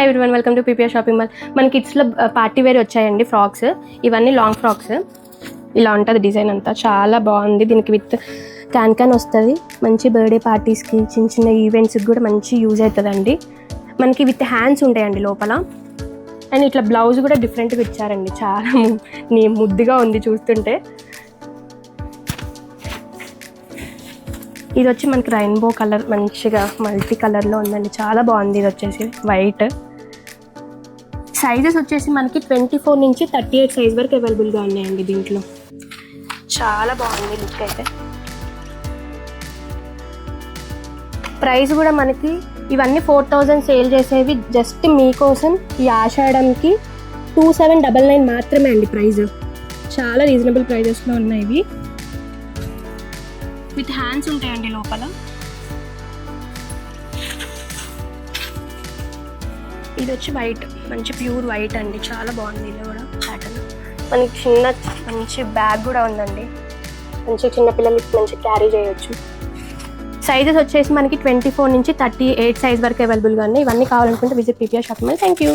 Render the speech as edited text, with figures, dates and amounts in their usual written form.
Hi everyone, welcome to PPR shopping mall. మన కిడ్స్లో party wear వచ్చాయండి frocks. ఇవన్నీ long frocks. ఇలా ఉంటుంది డిజైన్ అంతా, చాలా బాగుంది. దీనికి విత్ క్యాన్ వస్తుంది. మంచి బర్త్డే పార్టీస్కి, చిన్న చిన్న ఈవెంట్స్కి కూడా మంచి యూజ్ అవుతుందండి. మనకి విత్ హ్యాండ్స్ ఉంటాయండి లోపల. అండ్ ఇట్లా బ్లౌజ్ కూడా డిఫరెంట్గా ఇచ్చారండి, చాలా ముద్దుగా ఉంది చూస్తుంటే. ఇది వచ్చి మనకి రెయిన్బో కలర్, మంచిగా మల్టీ కలర్లో ఉందండి, చాలా బాగుంది. ఇది వచ్చేసి వైట్. సైజెస్ వచ్చేసి మనకి 24 నుంచి 38 సైజ్ వరకు అవైలబుల్గా ఉన్నాయండి దీంట్లో. చాలా బాగుంది లుక్ అయితే. ప్రైస్ కూడా మనకి ఇవన్నీ 4000 సేల్ చేసేవి జస్ట్ మీకోసం ఈ ఆషాఢంకి 2799 మాత్రమే అండి ప్రైస్. చాలా రీజనబుల్ ప్రైజెస్లో ఉన్నాయి ఇవి. విత్ హ్యాండ్స్ ఉంటాయండి లోపల. ఇది వచ్చి వైట్, మంచి ప్యూర్ వైట్ అండి, చాలా బాగుంది. ఇది కూడా ప్యాటర్న్. మనకి చిన్న మంచి బ్యాగ్ కూడా ఉందండి, మంచి చిన్న పిల్లలకి మంచి క్యారీ చేయొచ్చు. సైజెస్ వచ్చేసి మనకి 24 నుంచి 38 సైజ్ వరకు అవైలబుల్గా ఉన్నాయి. ఇవన్నీ కావాలనుకుంటే visit PPR shopping mall. Thank you.